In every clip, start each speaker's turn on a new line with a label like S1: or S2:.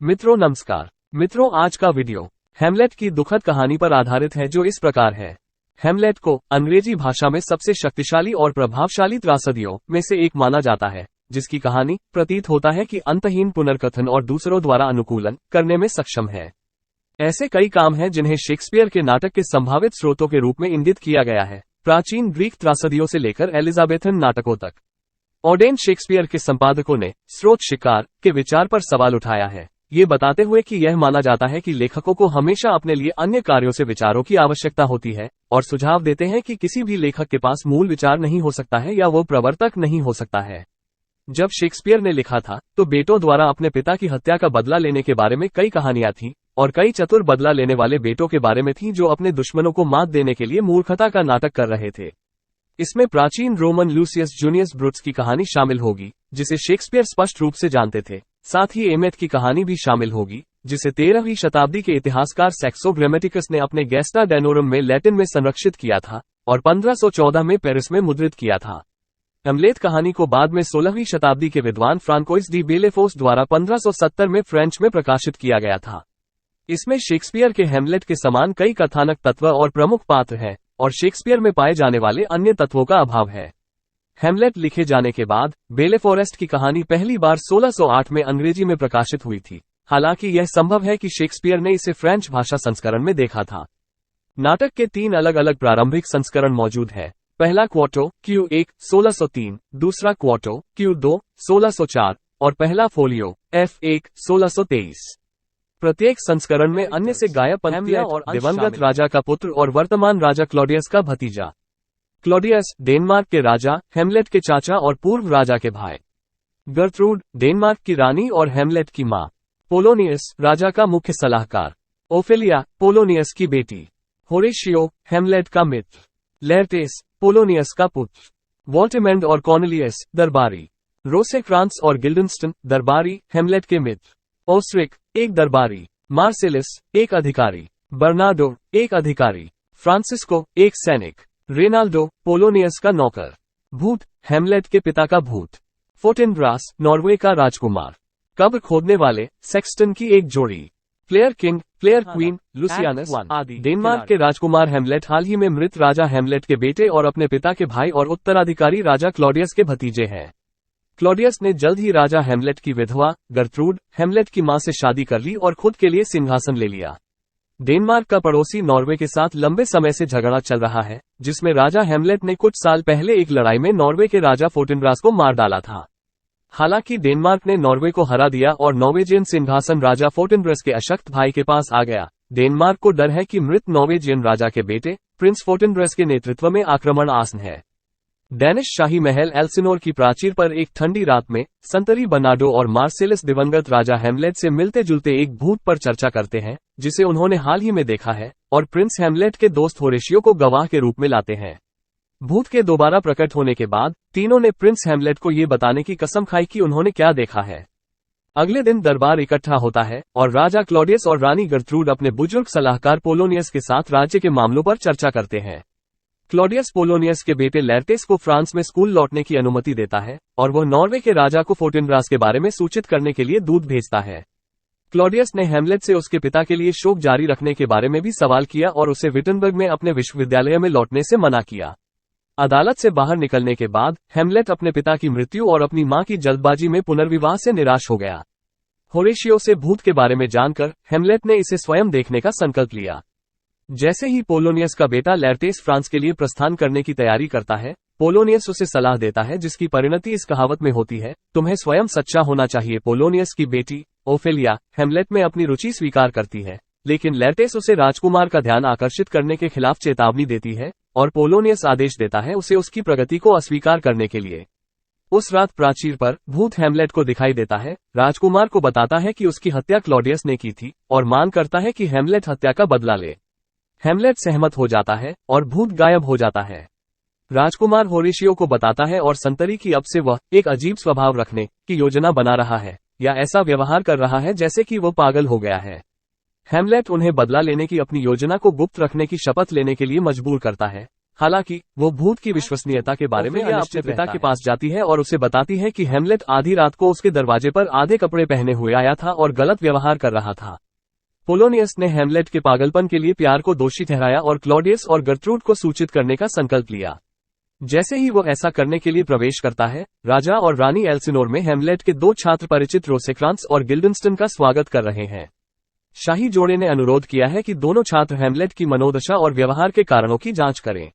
S1: मित्रों नमस्कार। मित्रों आज का वीडियो हैमलेट की दुखद कहानी पर आधारित है जो इस प्रकार है। हैमलेट को अंग्रेजी भाषा में सबसे शक्तिशाली और प्रभावशाली त्रासदियों में से एक माना जाता है, जिसकी कहानी प्रतीत होता है कि अंतहीन पुनर्कथन और दूसरों द्वारा अनुकूलन करने में सक्षम है। ऐसे कई काम हैं जिन्हें शेक्सपियर के नाटक के संभावित स्रोतों के रूप में इंगित किया गया है, प्राचीन ग्रीक त्रासदियों से लेकर एलिजाबेथन नाटकों तक। ऑडेन शेक्सपियर के संपादकों ने स्रोत शिकार के विचार पर सवाल उठाया है, ये बताते हुए कि यह माना जाता है कि लेखकों को हमेशा अपने लिए अन्य कार्यों से विचारों की आवश्यकता होती है, और सुझाव देते हैं कि किसी भी लेखक के पास मूल विचार नहीं हो सकता है या वो प्रवर्तक नहीं हो सकता है। जब शेक्सपियर ने लिखा था तो बेटों द्वारा अपने पिता की हत्या का बदला लेने के बारे में कई कहानियां थीं, और कई चतुर बदला लेने वाले बेटों के बारे में थीं जो अपने दुश्मनों को मात देने के लिए मूर्खता का नाटक कर रहे थे। इसमें प्राचीन रोमन लूसियस जूनियस ब्रूटस की कहानी शामिल होगी, जिसे शेक्सपियर स्पष्ट रूप से जानते थे। साथ ही एमेट की कहानी भी शामिल होगी, जिसे 13वीं शताब्दी के इतिहासकार सेक्सो ग्रामेटिकस ने अपने गेस्टा डेनोरम में लैटिन में संरक्षित किया था और 1514 में पेरिस में मुद्रित किया था। हैमलेट कहानी को बाद में 16वीं शताब्दी के विद्वान फ्रांकोइस डी बेलेफोस द्वारा 1570 में फ्रेंच में प्रकाशित किया गया था। इसमें शेक्सपियर के हैमलेट के समान कई कथानक तत्व और प्रमुख पात्र हैं, और शेक्सपियर में पाए जाने वाले अन्य तत्वों का अभाव है। हैमलेट लिखे जाने के बाद बेलेफोरेस्ट की कहानी पहली बार 1608 में अंग्रेजी में प्रकाशित हुई थी। हालांकि यह संभव है कि शेक्सपियर ने इसे फ्रेंच भाषा संस्करण में देखा था। नाटक के 3 अलग अलग प्रारंभिक संस्करण मौजूद है। पहला क्वार्टो Q1 1603, दूसरा क्वार्टो Q2 1604 और पहला फोलियो F1 1623। प्रत्येक संस्करण में अन्य से गायब पंक्तियां और दिवंगत राजा का पुत्र और वर्तमान राजा क्लॉडियस का भतीजा। क्लॉडियस डेनमार्क के राजा, हैमलेट के चाचा और पूर्व राजा के भाई। गर्ट्रूड डेनमार्क की रानी और हैमलेट की मां। पोलोनियस राजा का मुख्य सलाहकार। ओफेलिया पोलोनियस की बेटी। होरेशियो हैमलेट का मित्र। लेरटेस पोलोनियस का पुत्र। वॉल्टेमेंड और कॉर्नेलियस दरबारी। रोसेक्रांस और गिल्डनस्टन दरबारी, हैमलेट के मित्र। ओस्रिक एक दरबारी। मार्सेलिस एक अधिकारी। बर्नार्डो एक अधिकारी। फ्रांसिस्को एक सैनिक। रेनाल्डो पोलोनियस का नौकर। भूत हैमलेट के पिता का भूत। फोर्टिनब्रास नॉर्वे का राजकुमार। कब्र खोदने वाले सेक्सटन की एक जोड़ी। प्लेयर किंग, प्लेयर क्वीन, लुसियानस आदि। डेनमार्क के राजकुमार हैमलेट हाल ही में मृत राजा हैमलेट के बेटे और अपने पिता के भाई और उत्तराधिकारी राजा क्लॉडियस के भतीजे हैं। क्लॉडियस ने जल्द ही राजा हैमलेट की विधवा गर्ट्रूड हैमलेट की मां से शादी कर ली और खुद के लिए सिंहासन ले लिया। डेनमार्क का पड़ोसी नॉर्वे के साथ लंबे समय से झगड़ा चल रहा है, जिसमें राजा हैमलेट ने कुछ साल पहले एक लड़ाई में नॉर्वे के राजा फोर्टिनब्रास को मार डाला था। हालांकि डेनमार्क ने नॉर्वे को हरा दिया और नॉर्वेजियन सिंहासन राजा फोर्टिनब्रास के अशक्त भाई के पास आ गया। डेनमार्क को डर है कि मृत नॉर्वेजियन राजा के बेटे प्रिंस फोर्टिनब्रास के नेतृत्व में आक्रमण आसन है। डेनिश शाही महल एल्सिनोर की प्राचीर पर एक ठंडी रात में संतरी बर्नार्डो और मार्सेलिस दिवंगत राजा हैमलेट से मिलते जुलते एक भूत पर चर्चा करते हैं, जिसे उन्होंने हाल ही में देखा है, और प्रिंस हैमलेट के दोस्त होरेशियो को गवाह के रूप में लाते हैं। भूत के दोबारा प्रकट होने के बाद तीनों ने प्रिंस हैमलेट को ये बताने की कसम खाई कि उन्होंने क्या देखा है। अगले दिन दरबार इकट्ठा होता है और राजा क्लॉडियस और रानी गर्ट्रूड अपने बुजुर्ग सलाहकार पोलोनियस के साथ राज्य के मामलों पर चर्चा करते हैं। क्लॉडियस पोलोनियस के बेटे लेरटेस को फ्रांस में स्कूल लौटने की अनुमति देता है, और वह नॉर्वे के राजा को फोर्टिनब्रास के बारे में सूचित करने के लिए दूत भेजता है। क्लॉडियस ने हैमलेट से उसके पिता के लिए शोक जारी रखने के बारे में भी सवाल किया और उसे विटनबर्ग में अपने विश्वविद्यालय में लौटने से मना किया। अदालत से बाहर निकलने के बाद हैमलेट अपने पिता की मृत्यु और अपनी मां की जल्दबाजी में पुनर्विवाह से निराश हो गया। होरेशियो से भूत के बारे में जानकर हैमलेट ने इसे स्वयं देखने का संकल्प लिया। जैसे ही पोलोनियस का बेटा लेरटेस फ्रांस के लिए प्रस्थान करने की तैयारी करता है, पोलोनियस उसे सलाह देता है जिसकी परिणति इस कहावत में होती है, तुम्हें स्वयं सच्चा होना चाहिए। पोलोनियस की बेटी ओफेलिया हैमलेट में अपनी रुचि स्वीकार करती है, लेकिन लेरटेस उसे राजकुमार का ध्यान आकर्षित करने के खिलाफ चेतावनी देती है, और पोलोनियस आदेश देता है उसे उसकी प्रगति को अस्वीकार करने के लिए। उस रात प्राचीर पर भूत हैमलेट को दिखाई देता है, राजकुमार को बताता है कि उसकी हत्या क्लॉडियस ने की थी, और मांग करता है कि हैमलेट हत्या का बदला ले। हैमलेट सहमत हो जाता है और भूत गायब हो जाता है। राजकुमार होरेशियो को बताता है और संतरी की अब से वह एक अजीब स्वभाव रखने की योजना बना रहा है, या ऐसा व्यवहार कर रहा है जैसे कि वो पागल हो गया है। हैमलेट उन्हें बदला लेने की अपनी योजना को गुप्त रखने की शपथ लेने के लिए मजबूर करता है, हालांकि वो भूत की विश्वसनीयता के बारे में अपने पिता के पास जाती है और उसे बताती है कि हेमलेट आधी रात को उसके दरवाजे पर आधे कपड़े पहने हुए आया था और गलत व्यवहार कर रहा था। पोलोनियस ने हेमलेट के पागलपन के लिए प्यार को दोषी ठहराया और क्लॉडियस और गर्ट्रूड को सूचित करने का संकल्प लिया। जैसे ही वो ऐसा करने के लिए प्रवेश करता है, राजा और रानी एल्सिनोर में हेमलेट के 2 छात्र परिचित रोसेक्रांस और गिल्डनस्टन का स्वागत कर रहे हैं। शाही जोड़े ने अनुरोध किया है कि दोनों छात्र हेमलेट की मनोदशा और व्यवहार के कारणों की जांच करें।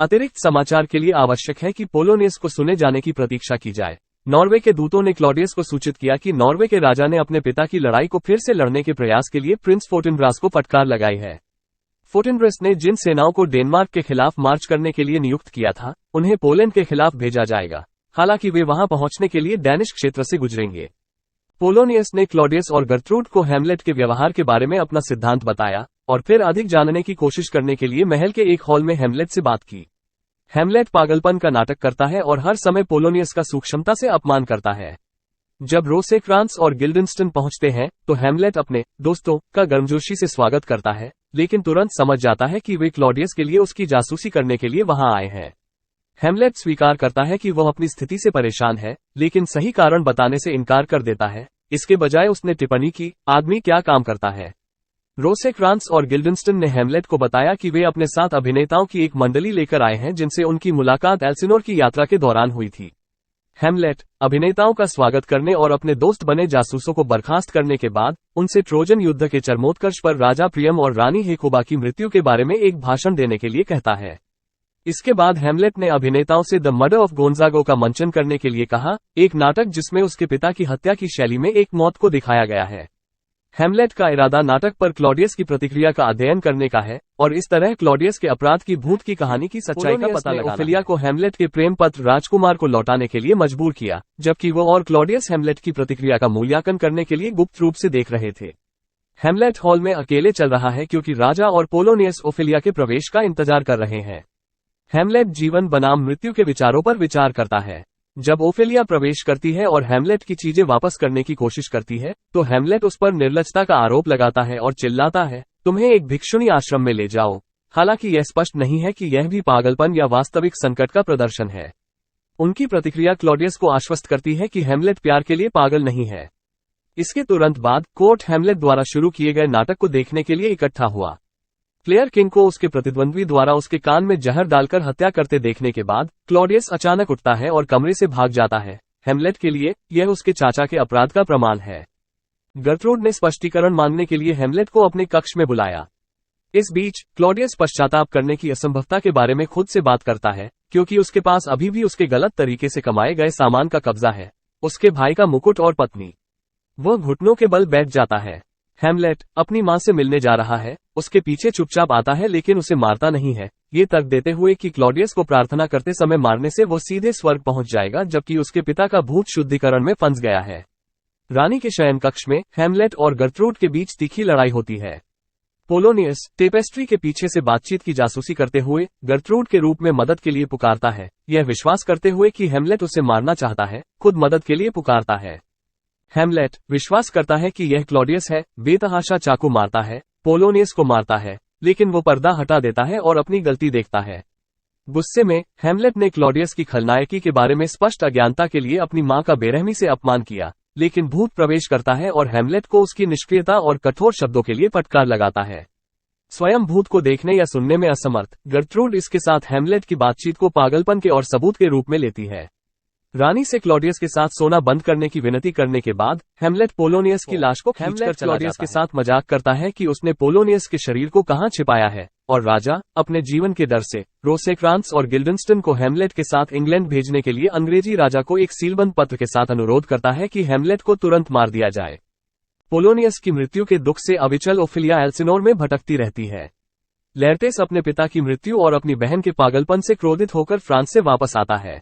S1: अतिरिक्त समाचार के लिए आवश्यक है कि पोलोनियस को सुने जाने की प्रतीक्षा की जाए। नॉर्वे के दूतों ने क्लॉडियस को सूचित किया कि नॉर्वे के राजा ने अपने पिता की लड़ाई को फिर से लड़ने के प्रयास के लिए प्रिंस फोर्टिनब्रास को फटकार लगाई है। फोर्टिनब्रास ने जिन सेनाओं को डेनमार्क के खिलाफ मार्च करने के लिए नियुक्त किया था, उन्हें पोलैंड के खिलाफ भेजा जाएगा। हालांकि वे वहां पहुंचने के लिए डैनिश क्षेत्र से गुजरेंगे। पोलोनियस ने क्लॉडियस और गर्ट्रूड को हेमलेट के व्यवहार के बारे में अपना सिद्धांत बताया और फिर अधिक जानने की कोशिश करने के लिए महल के एक हॉल में हेमलेट से बात की। हेमलेट पागलपन का नाटक करता है और हर समय पोलोनियस का सूक्ष्मता से अपमान करता है। जब रोसेक्रांस और गिल्डनस्टन पहुंचते हैं तो हेमलेट अपने दोस्तों का गर्मजोशी से स्वागत करता है, लेकिन तुरंत समझ जाता है कि वे क्लॉडियस के लिए उसकी जासूसी करने के लिए वहां आए हैं। हेमलेट स्वीकार करता है कि वह अपनी स्थिति से परेशान है, लेकिन सही कारण बताने से इनकार कर देता है। इसके बजाय उसने टिप्पणी की, आदमी क्या काम करता है। रोसेक्रांस और गिल्डनस्टन ने हेमलेट को बताया कि वे अपने साथ अभिनेताओं की एक मंडली लेकर आए हैं जिनसे उनकी मुलाकात एल्सिनोर की यात्रा के दौरान हुई थी। हेमलेट अभिनेताओं का स्वागत करने और अपने दोस्त बने जासूसों को बर्खास्त करने के बाद उनसे ट्रोजन युद्ध के चरमोत्कर्ष पर राजा प्रियम और रानी हेकोबा की मृत्यु के बारे में एक भाषण देने के लिए कहता है। इसके बाद हेमलेट ने अभिनेताओं से द मर्डर ऑफ गोंजागो का मंचन करने के लिए कहा, एक नाटक जिसमें उसके पिता की हत्या की शैली में एक मौत को दिखाया गया है। हेमलेट का इरादा नाटक पर क्लॉडियस की प्रतिक्रिया का अध्ययन करने का है और इस तरह क्लॉडियस के अपराध की भूत की कहानी की सच्चाई का पता लगाना है। ओफेलिया को हेमलेट के प्रेम पत्र राजकुमार को लौटाने के लिए मजबूर किया, जबकि वो और क्लॉडियस हेमलेट की प्रतिक्रिया का मूल्यांकन करने के लिए गुप्त रूप से देख रहे थे। हेमलेट हॉल में अकेले चल रहा है क्योंकि राजा और पोलोनियस ओफेलिया के प्रवेश का इंतजार कर रहे हैं। हेमलेट जीवन बनाम मृत्यु के विचारों पर विचार करता है। जब ओफेलिया प्रवेश करती है और हेमलेट की चीजें वापस करने की कोशिश करती है, तो हेमलेट उस पर निर्लजता का आरोप लगाता है और चिल्लाता है, तुम्हें एक भिक्षुणी आश्रम में ले जाओ। हालांकि यह स्पष्ट नहीं है कि यह भी पागलपन या वास्तविक संकट का प्रदर्शन है। उनकी प्रतिक्रिया क्लॉडियस को आश्वस्त करती है कि हेमलेट प्यार के लिए पागल नहीं है। इसके तुरंत बाद कोर्ट हेमलेट द्वारा शुरू किए गए नाटक को देखने के लिए इकट्ठा हुआ। क्लेयर किंग को उसके प्रतिद्वंद्वी द्वारा उसके कान में जहर डालकर हत्या करते देखने के बाद क्लॉडियस अचानक उठता है और कमरे से भाग जाता है। हेमलेट के लिए यह उसके चाचा के अपराध का प्रमाण है। गर्ट्रूड ने स्पष्टीकरण मांगने के लिए हेमलेट को अपने कक्ष में बुलाया। इस बीच क्लॉडियस पश्चाताप करने की असंभवता के बारे में खुद से बात करता है, क्योंकि उसके पास अभी भी उसके गलत तरीके से कमाए गए सामान का कब्जा है, उसके भाई का मुकुट और पत्नी। वह घुटनों के बल बैठ जाता है। हेमलेट अपनी मां से मिलने जा रहा है, उसके पीछे चुपचाप आता है लेकिन उसे मारता नहीं है, ये तर्क देते हुए कि क्लॉडियस को प्रार्थना करते समय मारने से वो सीधे स्वर्ग पहुंच जाएगा, जबकि उसके पिता का भूत शुद्धिकरण में फंस गया है। रानी के शयन कक्ष में हेमलेट और गर्ट्रूड के बीच तीखी लड़ाई होती है। पोलोनियस टेपेस्ट्री के पीछे से बातचीत की जासूसी करते हुए गर्ट्रूड के रूप में मदद के लिए पुकारता है, यह विश्वास करते हुए कि हेमलेट उसे मारना चाहता है, खुद मदद के लिए पुकारता है। हेमलेट विश्वास करता है कि यह क्लॉडियस है, बेतहाशा चाकू मारता है, पोलोनियस को मारता है, लेकिन वो पर्दा हटा देता है और अपनी गलती देखता है। गुस्से में हेमलेट ने क्लॉडियस की खलनायकी के बारे में स्पष्ट अज्ञानता के लिए अपनी मां का बेरहमी से अपमान किया, लेकिन भूत प्रवेश करता है और हेमलेट को उसकी निष्क्रियता और कठोर शब्दों के लिए फटकार लगाता है। स्वयं भूत को देखने या सुनने में असमर्थ गर्ट्रूड इसके साथ हेमलेट की बातचीत को पागलपन के और सबूत के रूप में लेती है। रानी से क्लॉडियस के साथ सोना बंद करने की विनती करने के बाद हेमलेट पोलोनियस की लाश को खींचकर क्लॉडियस के साथ मजाक करता है कि उसने पोलोनियस के शरीर को कहां छिपाया है, और राजा अपने जीवन के डर से रोसेक्रांस और गिल्डनस्टन को हेमलेट के साथ इंग्लैंड भेजने के लिए अंग्रेजी राजा को एक सीलबंद पत्र के साथ अनुरोध करता है कि हेमलेट को तुरंत मार दिया जाए। पोलोनियस की मृत्यु के दुख से अविचल ओफेलिया एल्सिनोर में भटकती रहती है। लेर्टेस अपने पिता की मृत्यु और अपनी बहन के पागलपन से क्रोधित होकर फ्रांस से वापस आता है।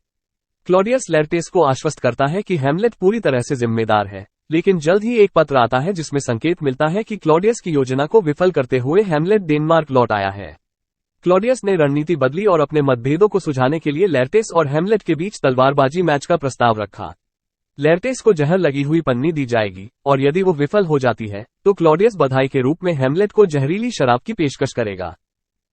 S1: क्लॉडियस लेर्टेस को आश्वस्त करता है कि हेमलेट पूरी तरह से जिम्मेदार है, लेकिन जल्द ही एक पत्र आता है जिसमें संकेत मिलता है कि क्लॉडियस की योजना को विफल करते हुए हेमलेट डेनमार्क लौट आया है। क्लॉडियस ने रणनीति बदली और अपने मतभेदों को सुलझाने के लिए लेर्टेस और हेमलेट के बीच तलवारबाजी मैच का प्रस्ताव रखा। लेर्टेस को जहर लगी हुई पन्नी दी जाएगी और यदि वो विफल हो जाती है तो क्लॉडियस बधाई के रूप में हेमलेट को जहरीली शराब की पेशकश करेगा।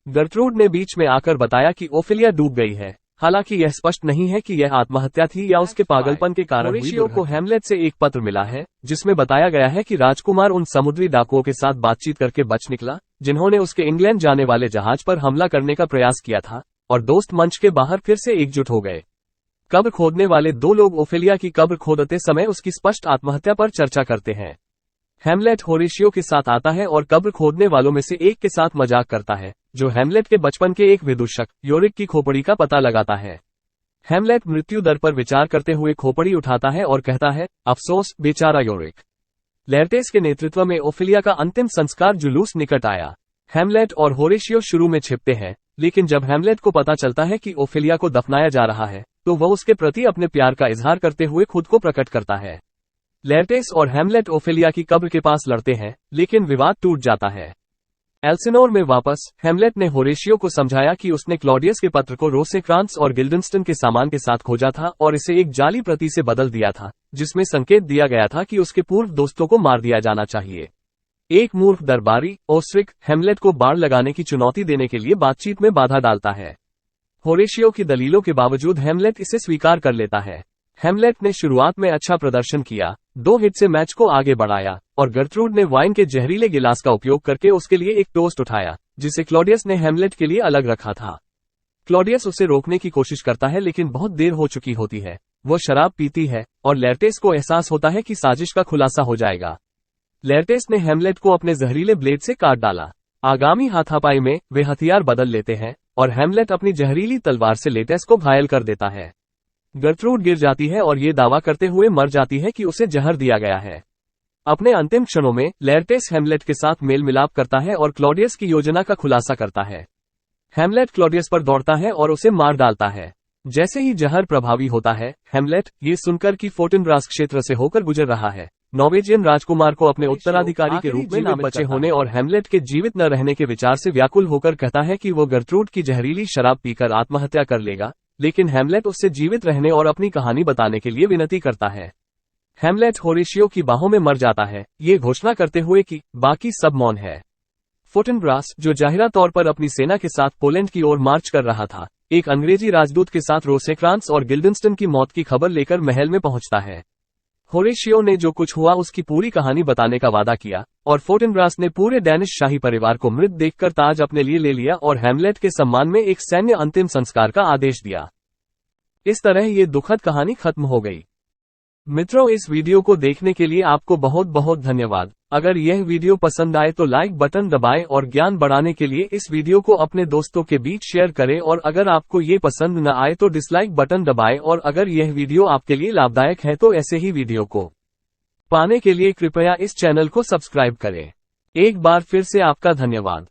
S1: गर्ट्रूड ने बीच में आकर बताया कि ओफेलिया डूब गई है। हालांकि यह स्पष्ट नहीं है कि यह आत्महत्या थी या उसके पागलपन के कारण। होरेशियो को हैमलेट से एक पत्र मिला है जिसमें बताया गया है कि राजकुमार उन समुद्री डाकुओं के साथ बातचीत करके बच निकला जिन्होंने उसके इंग्लैंड जाने वाले जहाज पर हमला करने का प्रयास किया था, और दोस्त मंच के बाहर फिर से एकजुट हो गए। कब्र खोदने वाले दो लोग ओफेलिया की कब्र खोदते समय उसकी स्पष्ट आत्महत्या पर चर्चा करते हैं। हैमलेट होरेशियो के साथ आता है और कब्र खोदने वालों में से एक के साथ मजाक करता है, जो हैमलेट के बचपन के एक विदूषक योरिक की खोपड़ी का पता लगाता है। हैमलेट मृत्यु दर पर विचार करते हुए खोपड़ी उठाता है और कहता है, अफसोस बेचारा योरिक। लेरटेस के नेतृत्व में ओफेलिया का अंतिम संस्कार जुलूस निकट आया। हैमलेट और होरेशियो शुरू में छिपते हैं, लेकिन जब हैमलेट को पता चलता है कि ओफेलिया को दफनाया जा रहा है, तो वह उसके प्रति अपने प्यार का इजहार करते हुए खुद को प्रकट करता है। लेरटेस और हैमलेट ओफेलिया की कब्र के पास लड़ते हैं, लेकिन विवाद टूट जाता है। एल्सिनोर में वापस हैमलेट ने होरेशियो को समझाया कि उसने क्लॉडियस के पत्र को रोसेक्रांस और गिल्डनस्टन के सामान के साथ खोजा था और इसे एक जाली प्रति से बदल दिया था, जिसमें संकेत दिया गया था कि उसके पूर्व दोस्तों को मार दिया जाना चाहिए। एक मूर्ख दरबारी ओस्रिक हैमलेट को बाड़ लगाने की चुनौती देने के लिए बातचीत में बाधा डालता है। होरेशियो की दलीलों के बावजूद हैमलेट इसे स्वीकार कर लेता है। हैमलेट ने शुरुआत में अच्छा प्रदर्शन किया, 2 हिट से मैच को आगे बढ़ाया, और गर्ट्रूड ने वाइन के जहरीले गिलास का उपयोग करके उसके लिए एक टोस्ट उठाया, जिसे क्लॉडियस ने हैमलेट के लिए अलग रखा था। क्लॉडियस उसे रोकने की कोशिश करता है, लेकिन बहुत देर हो चुकी होती है। वो शराब पीती है और लेरटेस को एहसास होता है कि साजिश का खुलासा हो जाएगा। लेरटेस ने हैमलेट को अपने जहरीले ब्लेड से काट डाला। आगामी हाथापाई में वे हथियार बदल लेते हैं और हैमलेट अपनी जहरीली तलवार से लेटेस को घायल कर देता है। गर्ट्रूड गिर जाती है और ये दावा करते हुए मर जाती है कि उसे जहर दिया गया है। अपने अंतिम क्षणों में लेरटेस हैमलेट के साथ मेल मिलाप करता है और क्लॉडियस की योजना का खुलासा करता है। हैमलेट क्लॉडियस पर दौड़ता है और उसे मार डालता है। जैसे ही जहर प्रभावी होता है, हैमलेट ये सुनकर कि फोर्टिनब्रास क्षेत्र से होकर गुजर रहा है, नॉर्वेजियन राजकुमार को अपने उत्तराधिकारी के रूप में नाम बचे होने और हैमलेट के जीवित न रहने के विचार से व्याकुल होकर कहता है कि वो गर्ट्रूड की जहरीली शराब पीकर आत्महत्या कर लेगा, लेकिन हैमलेट उससे जीवित रहने और अपनी कहानी बताने के लिए विनती करता है। हैमलेट होरेशियो की बाहों में मर जाता है, ये घोषणा करते हुए कि बाकी सब मौन है। फोर्टिनब्रास, जो जाहिरा तौर पर अपनी सेना के साथ पोलैंड की ओर मार्च कर रहा था, एक अंग्रेजी राजदूत के साथ रोसेक्रांस और गिल्डनस्टन की मौत की खबर लेकर महल में पहुंचता है। होरेशियो ने जो कुछ हुआ उसकी पूरी कहानी बताने का वादा किया, और फोर्टिनब्रास ने पूरे डैनिश शाही परिवार को मृत देखकर ताज अपने लिए ले लिया और हैमलेट के सम्मान में एक सैन्य अंतिम संस्कार का आदेश दिया। इस तरह ये दुखद कहानी खत्म हो गई। मित्रों, इस वीडियो को देखने के लिए आपको बहुत बहुत धन्यवाद। अगर यह वीडियो पसंद आए तो लाइक बटन दबाएं और ज्ञान बढ़ाने के लिए इस वीडियो को अपने दोस्तों के बीच शेयर करें, और अगर आपको ये पसंद न आए तो डिसलाइक बटन दबाएं, और अगर यह वीडियो आपके लिए लाभदायक है तो ऐसे ही वीडियो को पाने के लिए कृपया इस चैनल को सब्सक्राइब करें। एक बार फिर से आपका धन्यवाद।